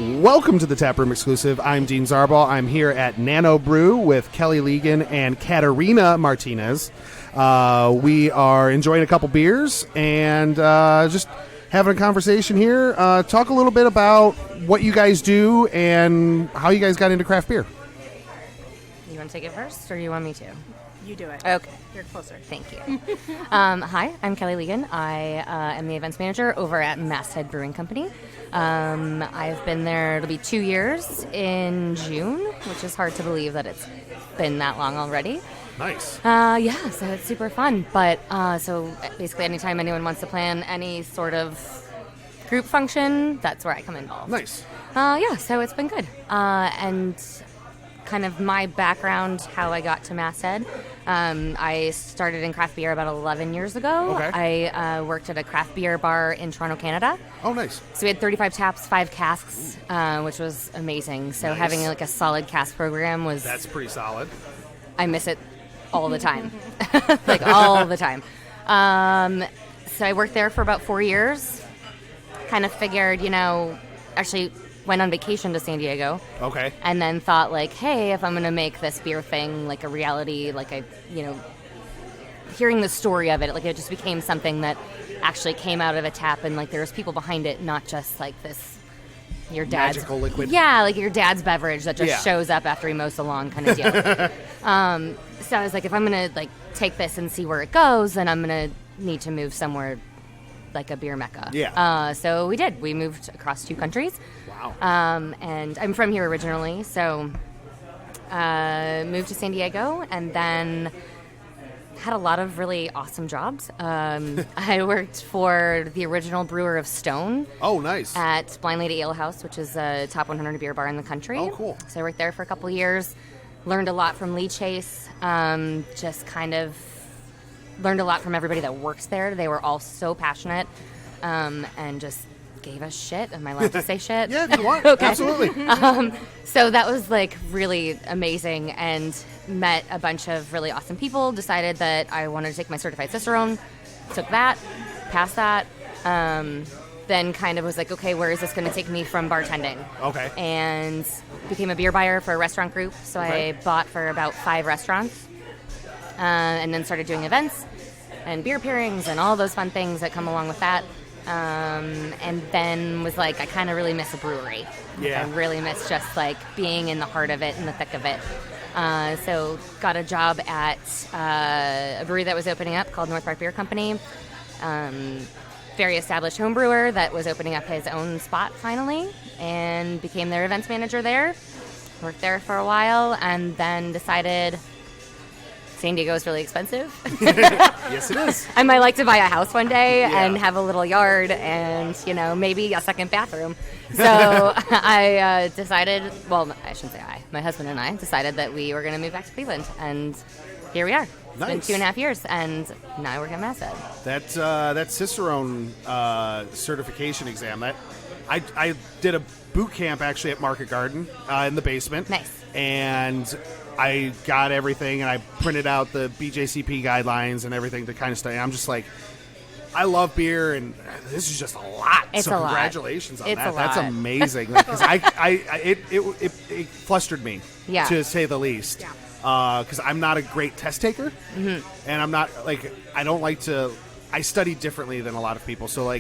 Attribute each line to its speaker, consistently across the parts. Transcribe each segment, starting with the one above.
Speaker 1: Welcome to the Taproom Exclusive. I'm Dean Zarbaugh. I'm here at Nano Brew with Kelly Legan and Katarina Martinez. We are enjoying a couple beers and just having a conversation here. Talk a little bit about what you guys do and how you guys got into craft beer.
Speaker 2: You want to take it first, or do you want me to?
Speaker 3: You do it.
Speaker 2: Okay.
Speaker 3: You're closer.
Speaker 2: Thank you. Hi, I'm Kelly Legan. I am the events manager over at Masthead Brewing Company. I've been there, it'll be 2 years in June, which is hard to believe that it's been that long already.
Speaker 1: Nice.
Speaker 2: Yeah, so it's super fun. But so basically anytime anyone wants to plan any sort of group function, that's where I come involved.
Speaker 1: Nice.
Speaker 2: Yeah, so it's been good. And kind of my background, how I got to Masthead. I started in craft beer about 11 years ago.
Speaker 1: Okay.
Speaker 2: I worked at a craft beer bar in Toronto, Canada.
Speaker 1: Oh, nice.
Speaker 2: So we had 35 taps, 5 casks, which was amazing. So
Speaker 1: Nice.
Speaker 2: having like a solid cask program was...
Speaker 1: That's pretty solid.
Speaker 2: I miss it all the time. Like all the time. So I worked there for about 4 years. Kind of figured, actually went on vacation to San Diego.
Speaker 1: Okay.
Speaker 2: And then thought like, hey, if I'm going to make this beer thing like a reality, like hearing the story of it, like it just became something that actually came out of a tap and like there was people behind it, not just like this, your dad's
Speaker 1: magical liquid.
Speaker 2: Yeah, like your dad's beverage that just shows up after he mows the lawn kind of deal. So I was like, if I'm going to like take this and see where it goes, then I'm going to need to move somewhere like a beer mecca.
Speaker 1: Yeah.
Speaker 2: So we did. We moved across 2 countries.
Speaker 1: Wow.
Speaker 2: And I'm from here originally, so moved to San Diego and then had a lot of really awesome jobs. I worked for the original brewer of Stone.
Speaker 1: Oh, nice.
Speaker 2: At Blind Lady Ale House, which is a top 100 beer bar in the country.
Speaker 1: Oh, cool.
Speaker 2: So I worked there for a couple years, learned a lot from Lee Chase, just kind of learned a lot from everybody that works there. They were all so passionate and just gave us shit. Am I allowed to say shit?
Speaker 1: Yeah, if you want.
Speaker 2: Okay.
Speaker 1: Absolutely.
Speaker 2: So that was like really amazing and met a bunch of really awesome people. Decided that I wanted to take my certified Cicerone. Took that, passed that. Then kind of was like, okay, where is this going to take me from bartending?
Speaker 1: Okay.
Speaker 2: And became a beer buyer for a restaurant group. So
Speaker 1: Okay.
Speaker 2: I bought for about 5 restaurants. And then started doing events and beer pairings and all those fun things that come along with that. And then was like, I kind of really miss a brewery.
Speaker 1: Yeah.
Speaker 2: I really miss just like being in the heart of it, in the thick of it. So got a job at a brewery that was opening up called North Park Beer Company. Very established home brewer that was opening up his own spot finally, and became their events manager there. Worked there for a while and then decided San Diego is really expensive.
Speaker 1: Yes, it is.
Speaker 2: I might like to buy a house one day
Speaker 1: Yeah.
Speaker 2: and have a little yard and, maybe a second bathroom. So I decided, well, I shouldn't say I, my husband and I decided that we were going to move back to Cleveland. And here we are. It's been
Speaker 1: Nice.
Speaker 2: 2.5 years, and now I work at Masthead.
Speaker 1: That Cicerone certification exam, that I did a boot camp actually at Market Garden in the basement.
Speaker 2: Nice.
Speaker 1: And I got everything, and I printed out the BJCP guidelines and everything to kind of study. I'm just like, I love beer, and this is just a lot.
Speaker 2: It's
Speaker 1: so
Speaker 2: a lot.
Speaker 1: Congratulations on
Speaker 2: It's
Speaker 1: that.
Speaker 2: a
Speaker 1: That's
Speaker 2: lot.
Speaker 1: amazing. Because it flustered me,
Speaker 2: Yeah.
Speaker 1: to say the least.
Speaker 3: Yeah.
Speaker 1: Because I'm not a great test taker, and I'm not I don't like to. I study differently than a lot of people, so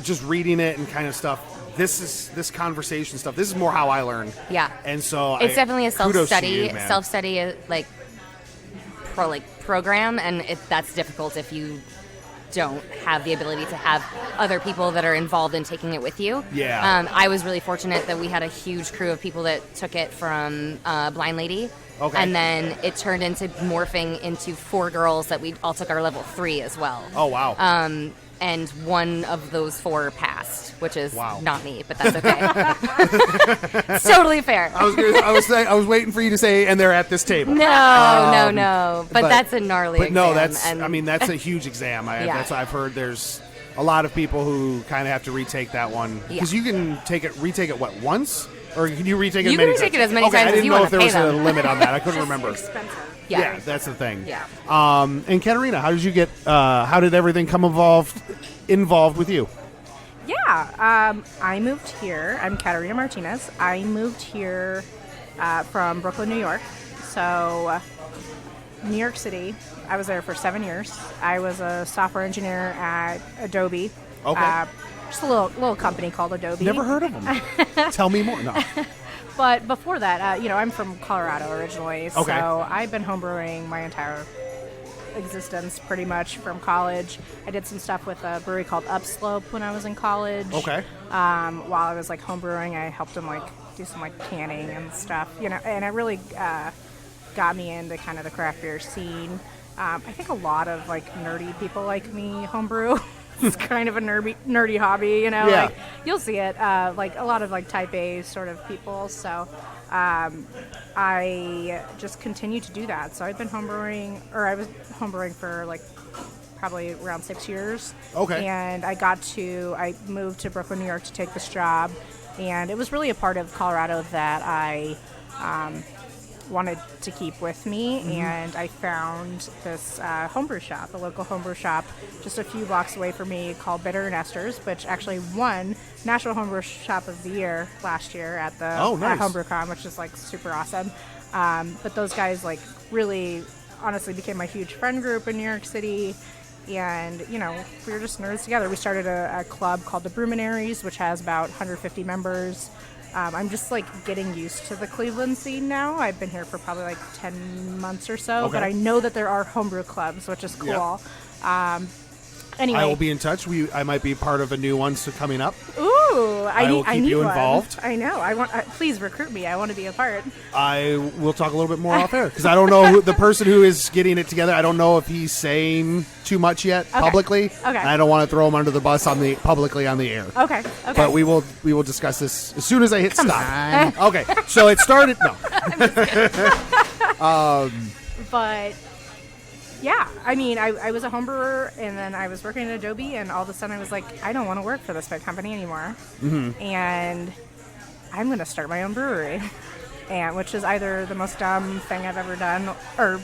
Speaker 1: just reading it and kind of stuff. This conversation stuff. This is more how I learn.
Speaker 2: Yeah.
Speaker 1: And so
Speaker 2: It's definitely a
Speaker 1: kudos to you,
Speaker 2: self-study,
Speaker 1: man.
Speaker 2: program, and that's difficult if you don't have the ability to have other people that are involved in taking it with you.
Speaker 1: Yeah.
Speaker 2: I was really fortunate that we had a huge crew of people that took it from Blind Lady.
Speaker 1: Okay.
Speaker 2: And then it turned into morphing into 4 girls that we all took our level 3 as well.
Speaker 1: Oh wow.
Speaker 2: And one of those 4 passed, which is
Speaker 1: Wow.
Speaker 2: not me, but that's okay. It's totally fair.
Speaker 1: I was waiting for you to say, and they're at this table.
Speaker 2: No. But that's a gnarly
Speaker 1: But no,
Speaker 2: exam.
Speaker 1: that's a huge exam.
Speaker 2: Yeah.
Speaker 1: I've heard there's a lot of people who kind of have to retake that one because you can retake it once, or can you retake it?
Speaker 2: You
Speaker 1: many
Speaker 2: can retake
Speaker 1: times?
Speaker 2: it as many
Speaker 1: Okay,
Speaker 2: times
Speaker 1: I
Speaker 2: as
Speaker 1: didn't
Speaker 2: you
Speaker 1: know
Speaker 2: wanna
Speaker 1: if there
Speaker 2: pay
Speaker 1: was a
Speaker 2: them.
Speaker 1: limit on that. I couldn't
Speaker 3: It's
Speaker 1: remember.
Speaker 3: expensive.
Speaker 2: Yeah.
Speaker 1: That's the thing.
Speaker 3: Yeah.
Speaker 1: And Katarina, how did you get? How did everything come involved with you?
Speaker 3: Yeah, I moved here. I'm Katarina Martinez. I moved here from Brooklyn, New York. So, New York City, I was there for 7 years. I was a software engineer at Adobe.
Speaker 1: Okay.
Speaker 3: Just a little company called Adobe.
Speaker 1: Never heard of them. Tell me more. No.
Speaker 3: But before that, I'm from Colorado originally.
Speaker 1: Okay.
Speaker 3: So I've been homebrewing my entire existence pretty much from college. I did some stuff with a brewery called Upslope when I was in college.
Speaker 1: Okay.
Speaker 3: While I was like homebrewing, I helped them like do some like canning and stuff, and it really got me into kind of the craft beer scene. I think a lot of like nerdy people like me homebrew. It's kind of a nerdy hobby,
Speaker 1: Yeah.
Speaker 3: Like you'll see it, like a lot of like type A sort of people. So I just continue to do that. So I've been homebrewing, or I was homebrewing for like probably around 6 years.
Speaker 1: Okay.
Speaker 3: And I moved to Brooklyn, New York to take this job. And it was really a part of Colorado that I wanted to keep with me, and I found this homebrew shop, a local homebrew shop just a few blocks away from me called Bitter and Esther's, which actually won National Homebrew Shop of the Year last year at the at HomebrewCon, which is like super awesome. But those guys like really honestly became my huge friend group in New York City. And, we were just nerds together. We started a club called the Brewminaries, which has about 150 members. I'm just like getting used to the Cleveland scene now. I've been here for probably like 10 months or so, but I know that there are homebrew clubs, which is cool.
Speaker 1: Yeah.
Speaker 3: Anyway,
Speaker 1: I will be in touch. I might be part of a new one coming up.
Speaker 3: Ooh, I need
Speaker 1: you
Speaker 3: one.
Speaker 1: involved.
Speaker 3: I know. Please recruit me. I want to be a part.
Speaker 1: I will talk a little bit more off air because I don't know the person who is getting it together. I don't know if he's saying too much yet publicly.
Speaker 3: Okay.
Speaker 1: And I don't want to throw him under the bus publicly on the air.
Speaker 3: Okay.
Speaker 1: But we will discuss this as soon as I hit
Speaker 3: Come
Speaker 1: stop.
Speaker 3: on.
Speaker 1: Okay. So it started. No.
Speaker 3: But yeah, I mean, I was a home brewer, and then I was working at Adobe, and all of a sudden I was like, I don't want to work for this big company anymore. Mm-hmm. And I'm going to start my own brewery, which is either the most dumb thing I've ever done or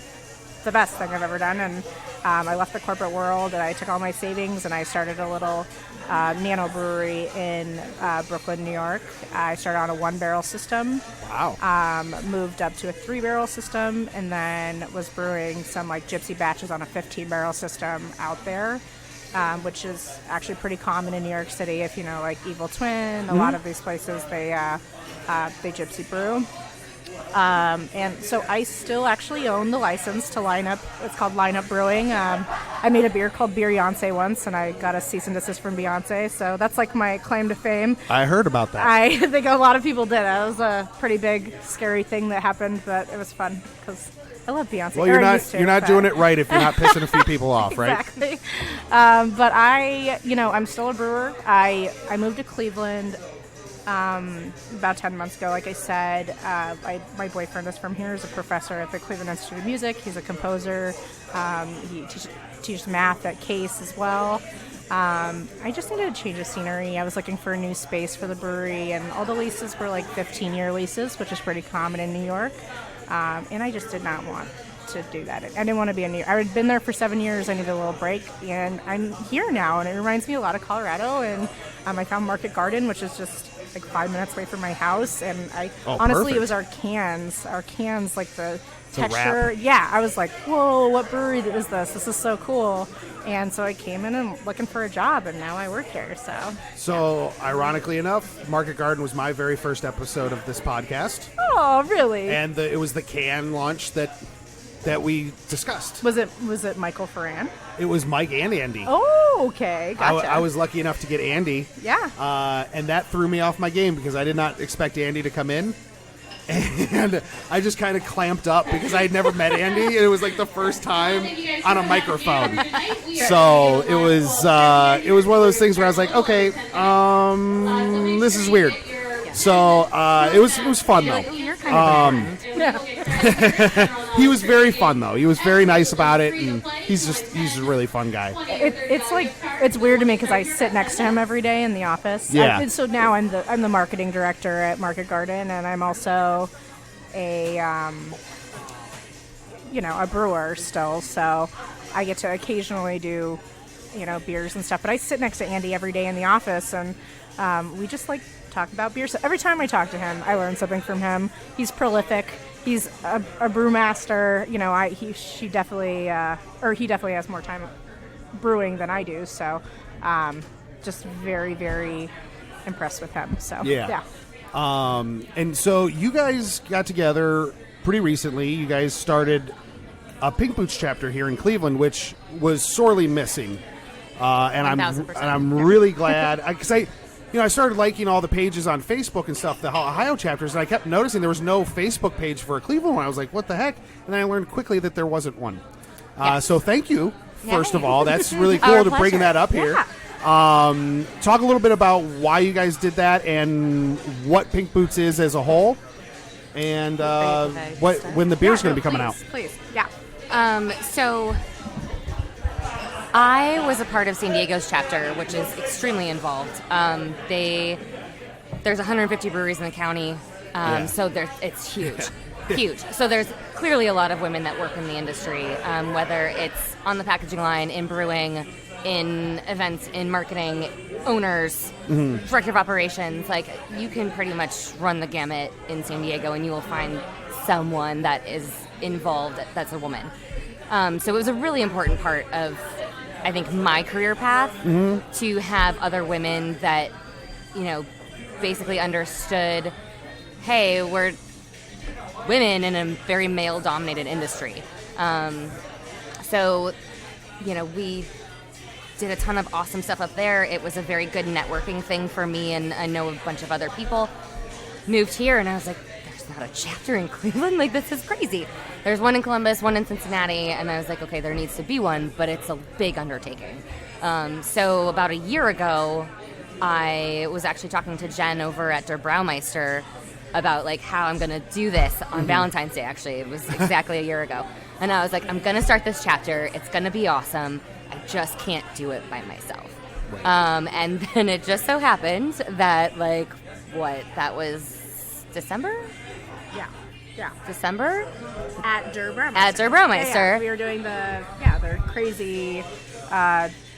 Speaker 3: the best thing I've ever done. And I left the corporate world, and I took all my savings, and I started a little nano brewery in Brooklyn, New York. I started on a 1-barrel system.
Speaker 1: Wow.
Speaker 3: Moved up to a 3-barrel system, and then was brewing some like gypsy batches on a 15-barrel system out there, which is actually pretty common in New York City. If you know, like Evil Twin, a lot of these places they gypsy brew. And so I still actually own the license to Line Up. It's called Line Up Brewing. I made a beer called Beyonce once, and I got a cease and desist from Beyonce. So that's like my claim to fame.
Speaker 1: I heard about that.
Speaker 3: I think a lot of people did. That was a pretty big, scary thing that happened, but it was fun because I love Beyonce.
Speaker 1: Well, you're not doing it right if you're not pissing a few people off, right?
Speaker 3: Exactly. But I'm still a brewer. I moved to Cleveland about 10 months ago. Like I said, my boyfriend is from here. He's a professor at the Cleveland Institute of Music. He's a composer. He teaches math at Case as well. I just needed a change of scenery. I was looking for a new space for the brewery, and all the leases were like 15-year leases, which is pretty common in New York. And I just did not want to do that. I didn't want to be in New York. I had been there for 7 years. I needed a little break, and I'm here now, and it reminds me a lot of Colorado. And I found Market Garden, which is just like 5 minutes away from my house, and honestly,
Speaker 1: perfect.
Speaker 3: it was our cans, like the
Speaker 1: It's a
Speaker 3: texture.
Speaker 1: wrap.
Speaker 3: Yeah, I was like, whoa, what brewery is this? This is so cool. And so I came in and looking for a job, and now I work here. So
Speaker 1: Ironically enough, Market Garden was my very first episode of this podcast,
Speaker 3: oh, really?
Speaker 1: and it was the can launch that we discussed.
Speaker 3: Was it Michael Ferran?
Speaker 1: It was Mike and Andy.
Speaker 3: Oh, okay, gotcha.
Speaker 1: I was lucky enough to get Andy.
Speaker 3: Yeah.
Speaker 1: And that threw me off my game because I did not expect Andy to come in. And I just kind of clamped up because I had never met Andy. And it was like the first time on a microphone. So it was one of those things where I was like, okay, this is weird. So it was fun though.
Speaker 3: You're kind of
Speaker 1: He was very fun though. He was very nice about it, and he's a really fun guy.
Speaker 3: It's weird to me because I sit next to him every day in the office.
Speaker 1: Yeah.
Speaker 3: So now I'm the marketing director at Market Garden, and I'm also a brewer still. So I get to occasionally do beers and stuff. But I sit next to Andy every day in the office, and we just like talk about beers. So every time I talk to him, I learn something from him. He's prolific. He's a brewmaster. He definitely has more time brewing than I do. So, just very, very impressed with him. So yeah.
Speaker 1: And so you guys got together pretty recently. You guys started a Pink Boots chapter here in Cleveland, which was sorely missing. And
Speaker 2: 1000%.
Speaker 1: I'm really glad because I started liking all the pages on Facebook and stuff, the Ohio chapters, and I kept noticing there was no Facebook page for a Cleveland one. I was like, what the heck? And then I learned quickly that there wasn't one. So thank you, first of all. That's really cool to bring that up here. Talk a little bit about why you guys did that and what Pink Boots is as a whole, and when the beer's going to be coming out.
Speaker 3: Please, yeah.
Speaker 2: So I was a part of San Diego's chapter, which is extremely involved. There's 150 breweries in the county, so it's huge. Huge. So there's clearly a lot of women that work in the industry, whether it's on the packaging line, in brewing, in events, in marketing, owners, director of operations. Like, you can pretty much run the gamut in San Diego, and you will find someone that is involved that's a woman. So it was a really important part of, I think, my career path to have other women that, basically understood, hey, we're women in a very male-dominated industry. So, we did a ton of awesome stuff up there. It was a very good networking thing for me, and I know a bunch of other people. Moved here, and I was like, there's not a chapter in Cleveland? Like, this is crazy. There's one in Columbus, one in Cincinnati, and I was like, okay, there needs to be one, but it's a big undertaking. So about a year ago, I was actually talking to Jen over at Der Braumeister about like how I'm going to do this on Valentine's Day. Actually, it was exactly a year ago. And I was like, I'm going to start this chapter. It's going to be awesome. I just can't do it by myself. Right. And then it just so happened that that was December?
Speaker 3: Yeah.
Speaker 2: December?
Speaker 3: At Der Braumeister.
Speaker 2: At Der Braumeister.
Speaker 3: Yeah. We were doing the crazy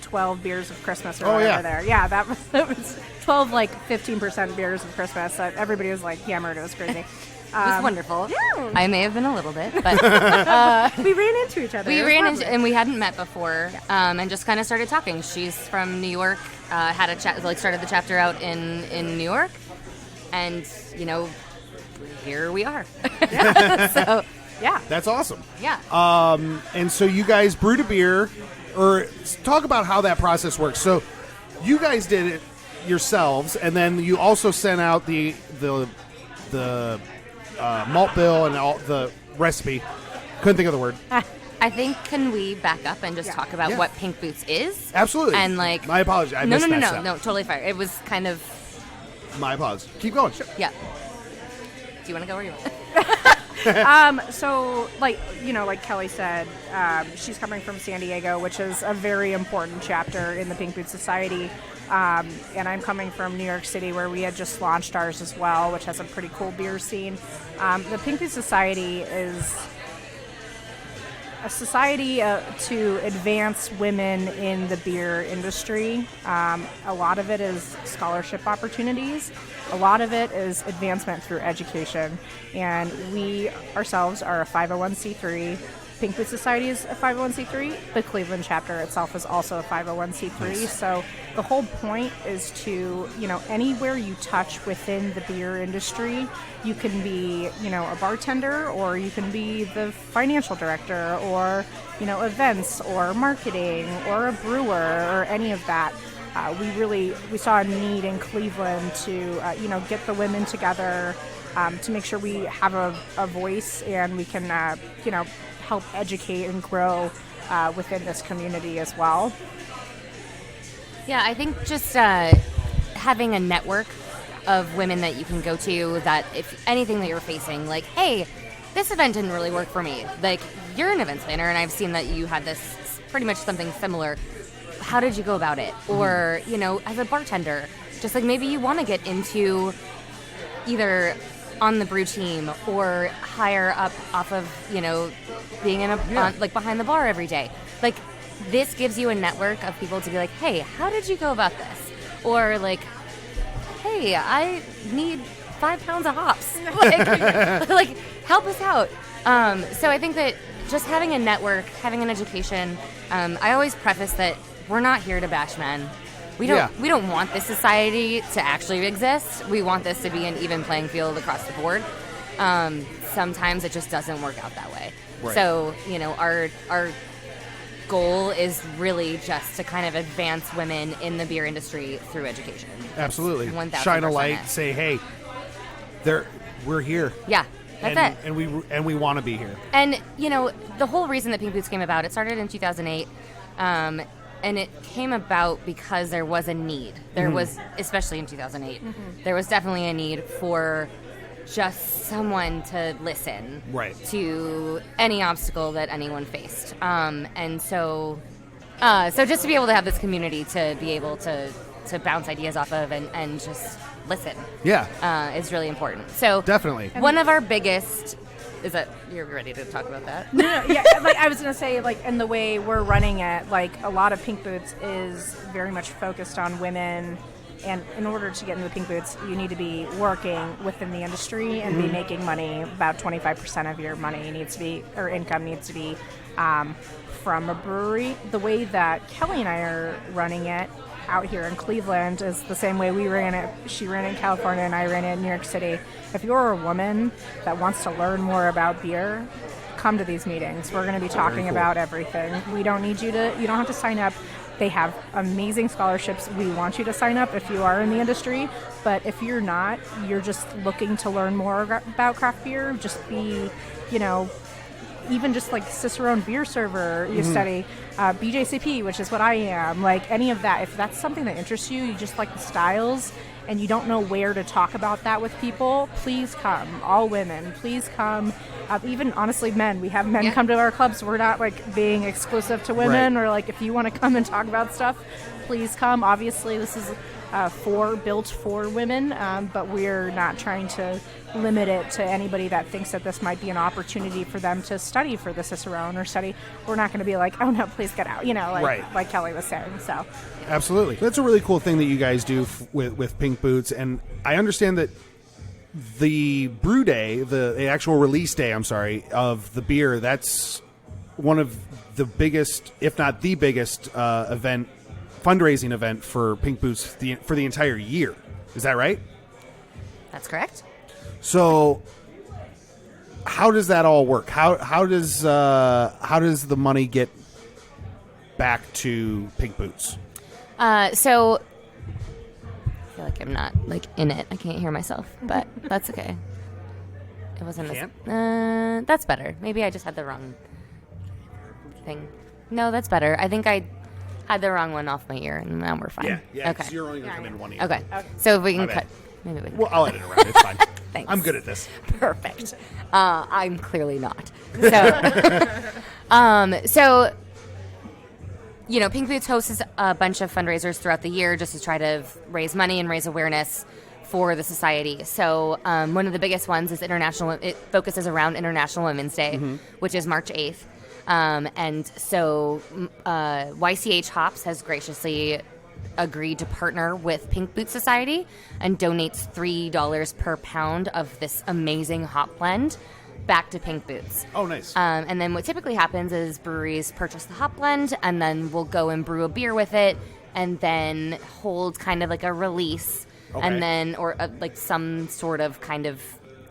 Speaker 3: 12 beers of Christmas or whatever there. Yeah, that was 12 15% beers of Christmas. Everybody was hammered. It was crazy.
Speaker 2: It was wonderful. Yeah. I may have been a little bit, but
Speaker 3: we ran into each other.
Speaker 2: And we hadn't met before, and just kind of started talking. She's from New York, had a started the chapter out in New York, and here we are. So yeah,
Speaker 1: that's awesome.
Speaker 2: Yeah.
Speaker 1: And so you guys brewed a beer, or talk about how that process works. So you guys did it yourselves, and then you also sent out the malt bill and all the recipe. Couldn't think of the word.
Speaker 2: I think, can we back up and just talk about what Pink Boots is?
Speaker 1: Absolutely.
Speaker 2: And
Speaker 1: my apologies. I missed that step.
Speaker 2: No, totally fine. It was kind of.
Speaker 1: My apologies. Keep going. Sure.
Speaker 2: Yeah. Do you want to go where you want?
Speaker 3: So, like Kelly said, she's coming from San Diego, which is a very important chapter in the Pink Boots Society. And I'm coming from New York City, where we had just launched ours as well, which has a pretty cool beer scene. The Pink Boots Society is a society to advance women in the beer industry. A lot of it is scholarship opportunities. A lot of it is advancement through education. And we ourselves are a 501c3. Pink Boots Society is a 501c3. The Cleveland chapter itself is also a 501c3. Nice. So the whole point is to, anywhere you touch within the beer industry, you can be, a bartender, or you can be the financial director, or, events or marketing or a brewer or any of that. We saw a need in Cleveland to, get the women together, to make sure we have a voice, and we can, help educate and grow within this community as well.
Speaker 2: Yeah, I think just having a network of women that you can go to, that if anything that you're facing, like, hey, this event didn't really work for me. Like, you're an events planner, and I've seen that you had this pretty much something similar. How did you go about it? Or, as a bartender, just like maybe you want to get into either on the brew team or higher up off of, being in behind the bar every day. Like, this gives you a network of people to be like, hey, how did you go about this? Or like, hey, I need 5 pounds of hops. like help us out. So I think that just having a network, having an education, I always preface that we're not here to bash men. We don't want this society to actually exist. We want this to be an even playing field across the board. Sometimes it just doesn't work out that way.
Speaker 1: Right.
Speaker 2: So, our goal is really just to kind of advance women in the beer industry through education.
Speaker 1: Absolutely.
Speaker 2: 1000%.
Speaker 1: Shine a light, say, hey, we're here.
Speaker 2: Yeah. That's it.
Speaker 1: And we want to be here.
Speaker 2: And, the whole reason that Pink Boots came about, it started in 2008, and it came about because there was a need. There was, especially in 2008, there was definitely a need for just someone to listen to any obstacle that anyone faced. And so just to be able to have this community to be able to bounce ideas off of and just listen is really important. So
Speaker 1: definitely.
Speaker 2: One of our biggest... Is that you're ready to talk about that?
Speaker 3: No, yeah. Like I was gonna say, like, and the way we're running it, like a lot of Pink Boots is very much focused on women. And in order to get into the Pink Boots, you need to be working within the industry and be making money. About 25% of your money needs to be, or income needs to be, from a brewery. The way that Kelly and I are running it out here in Cleveland is the same way we ran it. She ran it in California and I ran it in New York City. If you're a woman that wants to learn more about beer, come to these meetings. We're going to be talking about everything. You don't have to sign up. They have amazing scholarships. We want you to sign up if you are in the industry. But if you're not, you're just looking to learn more about craft beer, just be, even just like Cicerone beer server, you study BJCP, which is what I am, like any of that. If that's something that interests you, you just like the styles and you don't know where to talk about that with people, please come. All women, please come. Even honestly, men. We have men come to our clubs. We're not like being exclusive to women or like if you want to come and talk about stuff, please come. Obviously, this is built for women, but we're not trying to limit it to anybody that thinks that this might be an opportunity for them to study for the Cicerone or study. We're not going to be like, oh no, please get out, like Kelly was saying. So
Speaker 1: absolutely, that's a really cool thing that you guys do with Pink Boots, and I understand that the brew day, the actual release day, of the beer, that's one of the biggest, if not the biggest, fundraising event for Pink Boots for the entire year. Is that right?
Speaker 2: That's correct.
Speaker 1: So, how does that all work? How does the money get back to Pink Boots?
Speaker 2: So, I feel like I'm not like in it. I can't hear myself, but that's okay. It wasn't. That's better. Maybe I just had the wrong thing. No, that's better. I think I had the wrong one off my ear, and now we're fine.
Speaker 1: Yeah.
Speaker 2: Okay.
Speaker 1: You're only going to come in one ear.
Speaker 2: Okay. So if we can cut. Maybe we can.
Speaker 1: Well, I'll edit it around. It's fine.
Speaker 2: Thanks.
Speaker 1: I'm good at this.
Speaker 2: Perfect. I'm clearly not. So, Pink Boots hosts a bunch of fundraisers throughout the year just to try to raise money and raise awareness for the society. So one of the biggest ones is it focuses around International Women's Day, which is March 8th. And so YCH Hops has graciously agreed to partner with Pink Boots Society and donates $3 per pound of this amazing hop blend back to Pink Boots.
Speaker 1: Oh, nice.
Speaker 2: And then what typically happens is breweries purchase the hop blend and then we'll go and brew a beer with it and then hold kind of like a release and then like some sort of kind of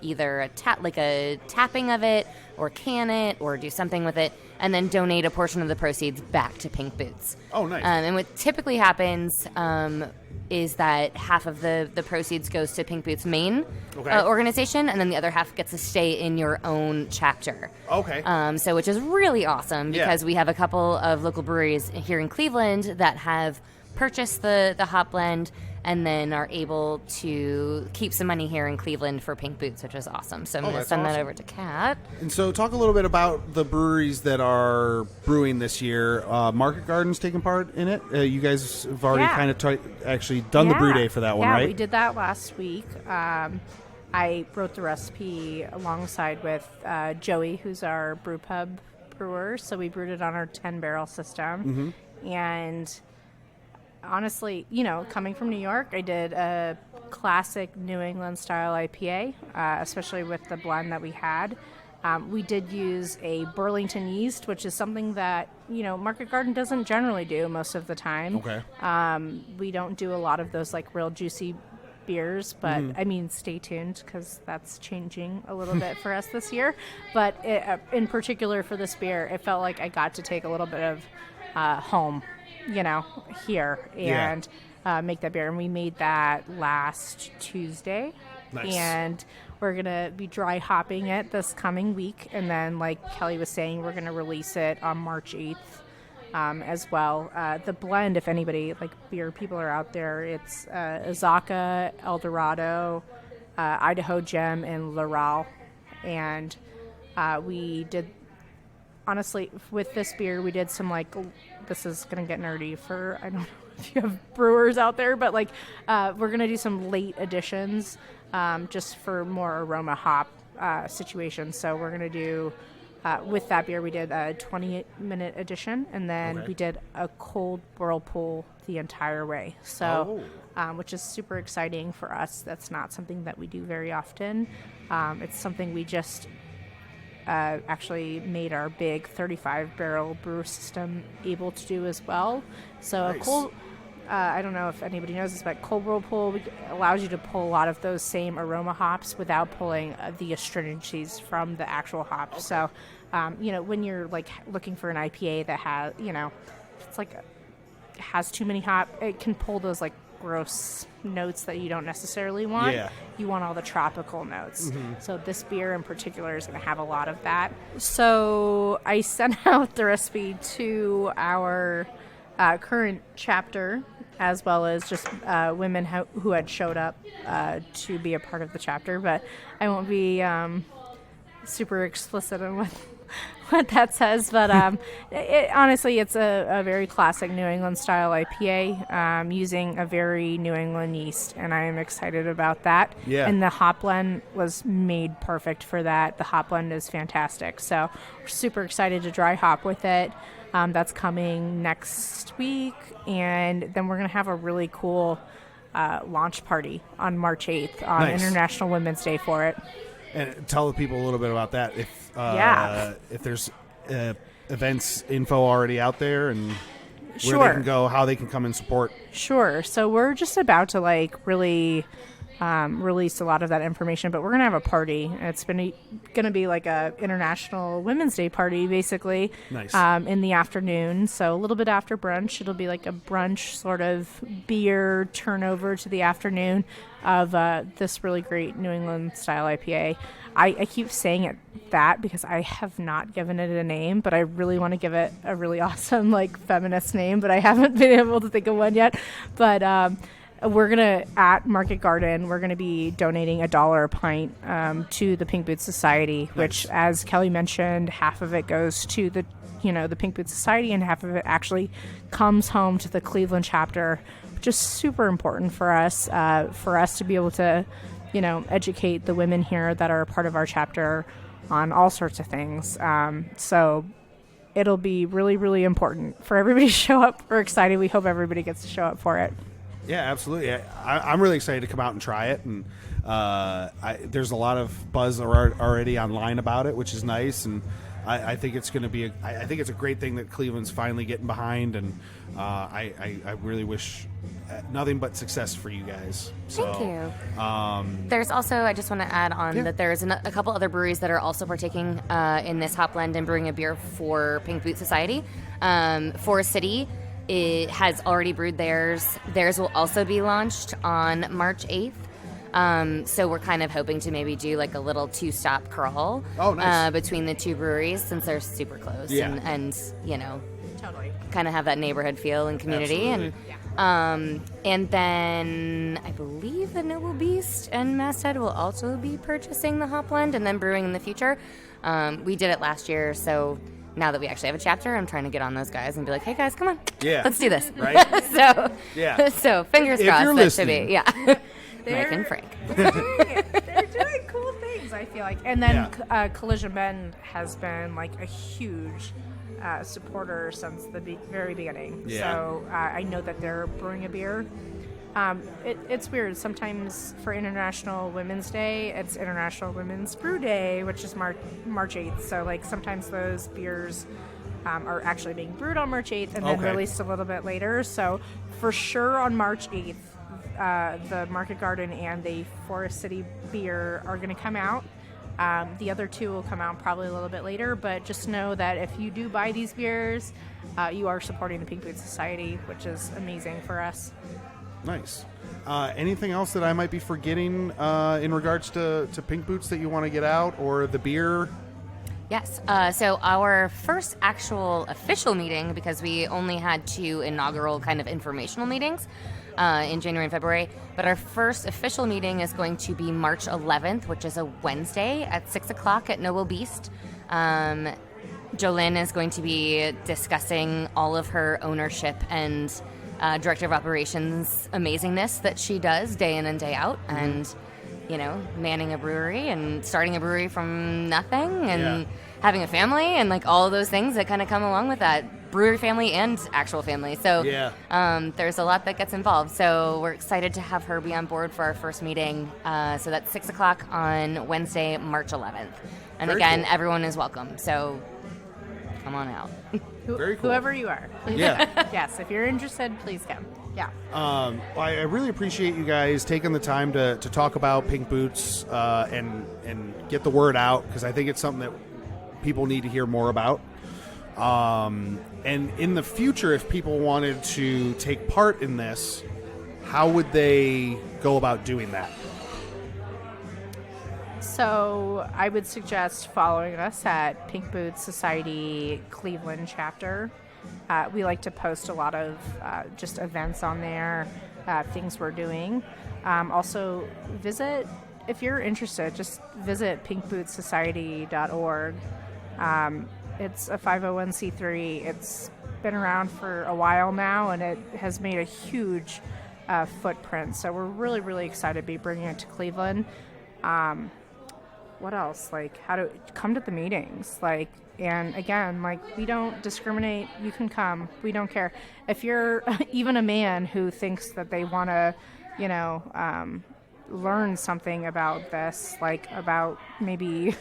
Speaker 2: either a tapping of it or can it or do something with it and then donate a portion of the proceeds back to Pink Boots.
Speaker 1: Oh, nice.
Speaker 2: And what typically happens is that half of the proceeds goes to Pink Boots' main organization, and then the other half gets to stay in your own chapter.
Speaker 1: Okay.
Speaker 2: So which is really awesome because we have a couple of local breweries here in Cleveland that have purchased the hop blend and then are able to keep some money here in Cleveland for Pink Boots, which is awesome. So I'm going to send that over to Kat.
Speaker 1: And so talk a little bit about the breweries that are brewing this year. Market Garden's taking part in it. You guys have already kind of actually done the brew day for that one, right?
Speaker 3: Yeah, we did that last week. I wrote the recipe alongside with Joey, who's our brew pub brewers, so we brewed it on our 10-barrel system. And honestly, coming from New York, I did a classic New England style IPA, especially with the blend that we had. We did use a Burlington yeast, which is something that, Market Garden doesn't generally do most of the time.
Speaker 1: Okay.
Speaker 3: We don't do a lot of those like real juicy beers, but I mean, stay tuned because that's changing a little bit for us this year. But in particular for this beer, it felt like I got to take a little bit of home, here and make that beer. And we made that last Tuesday.
Speaker 1: Nice. And
Speaker 3: we're going to be dry hopping it this coming week. And then, like Kelly was saying, we're going to release it on March 8th as well. The blend, if anybody, like beer people are out there, it's Azaka, El Dorado, Idaho Gem, and Laurel. And we did, honestly, with this beer, we did some this is going to get nerdy for, I don't know if you have brewers out there, but we're going to do some late additions just for more aroma hop situations. So we're going to do, with that beer, we did a 28-minute addition, and then we did a cold whirlpool the entire way. So, which is super exciting for us. That's not something that we do very often. It's something we just actually made our big 35-barrel brew system able to do as well. So
Speaker 1: nice.
Speaker 3: A cold, I don't know if anybody knows this, but cold whirlpool allows you to pull a lot of those same aroma hops without pulling the astringencies from the actual hops. So, when you're looking for an IPA that has, it's has too many hop, it can pull those gross notes that you don't necessarily want.
Speaker 1: Yeah.
Speaker 3: You want all the tropical notes. So this beer in particular is going to have a lot of that. So I sent out the recipe to our current chapter, as well as just women who had showed up to be a part of the chapter, but I won't be super explicit on what that says, but honestly, it's a very classic New England style IPA using a very New England yeast, and I am excited about that.
Speaker 1: Yeah.
Speaker 3: And the hop blend was made perfect for that. The hop blend is fantastic, so we're super excited to dry hop with it. That's coming next week, and then we're going to have a really cool launch party on March 8th on
Speaker 1: Nice.
Speaker 3: International Women's Day for it.
Speaker 1: And tell the people a little bit about that. If there's events info already out there and where they can go, how they can come and support.
Speaker 3: Sure. So we're just about to really release a lot of that information, but we're going to have a party. It's going to be like a International Women's Day party, basically.
Speaker 1: Nice.
Speaker 3: In the afternoon. So a little bit after brunch. It'll be like a brunch sort of beer turnover to the afternoon of this really great New England style IPA. I keep saying it that because I have not given it a name, but I really want to give it a really awesome feminist name, but I haven't been able to think of one yet. But we're going to, at Market Garden, we're going to be donating $1 a pint to the Pink Boots Society,
Speaker 1: Nice.
Speaker 3: which, as Kelly mentioned, half of it goes to the Pink Boots Society, and half of it actually comes home to the Cleveland chapter, which is super important for us to be able to, educate the women here that are a part of our chapter on all sorts of things. So it'll be really, really important for everybody to show up. We're excited. We hope everybody gets to show up for it.
Speaker 1: Yeah, absolutely. I'm really excited to come out and try it, and there's a lot of buzz already online about it, which is nice. And I think it's going to be I think it's a great thing that Cleveland's finally getting behind, and I really wish nothing but success for you guys. So,
Speaker 2: Thank you. There's also, I just want to add on that there's a couple other breweries that are also partaking in this hop blend and brewing a beer for Pink Boot Society. Forest City, it has already brewed theirs. Theirs will also be launched on March 8th. So we're kind of hoping to maybe do a little 2-stop crawl
Speaker 1: nice.
Speaker 2: Between the two breweries, since they're super close and
Speaker 3: Totally.
Speaker 2: kind of have that neighborhood feel and community.
Speaker 1: Absolutely.
Speaker 2: And then I believe the Noble Beast and Masthead will also be purchasing the hop blend and then brewing in the future. We did it last year, so now that we actually have a chapter, I'm trying to get on those guys and be like, hey guys, come on, let's do this.
Speaker 1: Right?
Speaker 2: So fingers
Speaker 1: If
Speaker 2: crossed
Speaker 1: you're
Speaker 2: that should
Speaker 1: listening.
Speaker 2: be, Mike and Frank.
Speaker 3: They're doing cool things. I feel like. And then Collision Bend has been like a huge supporter since the very beginning.
Speaker 1: Yeah.
Speaker 3: So I know that they're brewing a beer. It's weird. Sometimes for International Women's Day, it's International Women's Brew Day, which is March 8th. So like sometimes those beers are actually being brewed on March 8th and then released a little bit later. So for sure on March 8th, the Market Garden and the Forest City beer are going to come out. The other two will come out probably a little bit later, but just know that if you do buy these beers, you are supporting the Pink Boots Society, which is amazing for us.
Speaker 1: Nice. Anything else that I might be forgetting in regards to Pink Boots that you want to get out, or the beer?
Speaker 2: Yes. So our first actual official meeting, because we only had 2 inaugural kind of informational meetings in January and February, but our first official meeting is going to be March 11th, which is a Wednesday at 6 o'clock at Noble Beast. Jolynn is going to be discussing all of her ownership and director of operations amazingness that she does day in and day out, and manning a brewery and starting a brewery from nothing and having a family and like all of those things that kind of come along with that brewery family and actual family. So there's a lot that gets involved. So we're excited to have her be on board for our first meeting. So that's 6 o'clock on Wednesday, March 11th. And
Speaker 1: Very
Speaker 2: again,
Speaker 1: cool.
Speaker 2: everyone is welcome. So come on out.
Speaker 1: Very cool.
Speaker 3: Whoever you are.
Speaker 1: Yeah.
Speaker 3: Yes, if you're interested, please come. Yeah.
Speaker 1: I really appreciate you guys taking the time to talk about Pink Boots and get the word out, because I think it's something that people need to hear more about. And in the future, if people wanted to take part in this, how would they go about doing that?
Speaker 3: So I would suggest following us at Pink Boots Society Cleveland chapter. We like to post a lot of just events on there, things we're doing. Also, if you're interested, just visit pinkbootssociety.org. It's a 501c3. It's been around for a while now, and it has made a huge footprint. So we're really, really excited to be bringing it to Cleveland. What else? Like, how to come to the meetings? Like, and again, like, we don't discriminate. You can come. We don't care. If you're even a man who thinks that they want to, learn something about this, like about maybe,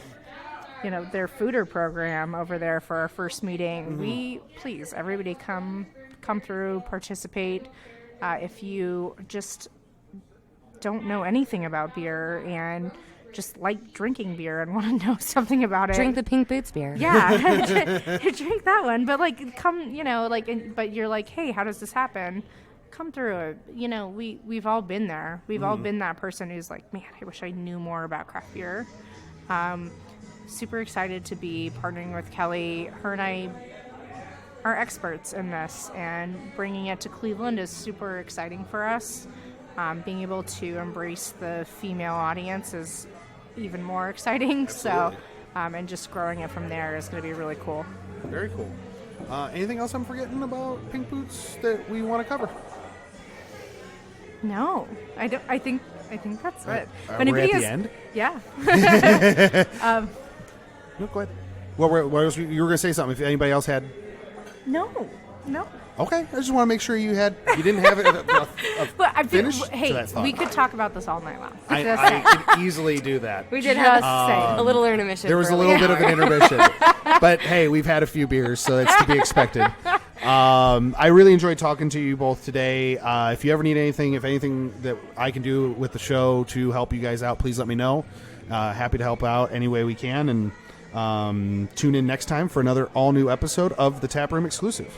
Speaker 3: their fooder program over there for our first meeting, please, everybody come through, participate. If you just don't know anything about beer and just like drinking beer and want to know something about it,
Speaker 2: Drink the Pink Boots beer.
Speaker 3: Yeah, drink that one. But like, come, but you're like, hey, how does this happen? Come through. We've all been there. We've all been that person who's like, man, I wish I knew more about craft beer. Super excited to be partnering with Kelly. Her and I are experts in this, and bringing it to Cleveland is super exciting for us. Being able to embrace the female audience is even more exciting.
Speaker 1: Absolutely.
Speaker 3: So, and just growing it from there is going to be really cool.
Speaker 1: Very cool. Anything else I'm forgetting about Pink Boots that we want to cover?
Speaker 3: No, I don't. I think that's it.
Speaker 1: We're at the end?
Speaker 3: Yeah.
Speaker 1: No, go ahead. What else? You were going to say something. If anybody else had.
Speaker 3: No.
Speaker 1: Okay, I just want to make sure you didn't have it a finish to
Speaker 3: Hey,
Speaker 1: that thought.
Speaker 3: we could talk about this all night long.
Speaker 1: I could easily do that.
Speaker 2: We did have
Speaker 3: Just
Speaker 2: a little intermission.
Speaker 1: There was
Speaker 2: for
Speaker 1: a little bit of an intermission, but hey, we've had a few beers, so that's to be expected. I really enjoyed talking to you both today. If you ever need anything, if anything that I can do with the show to help you guys out, please let me know. Happy to help out any way we can, and tune in next time for another all-new episode of the Taproom Exclusive.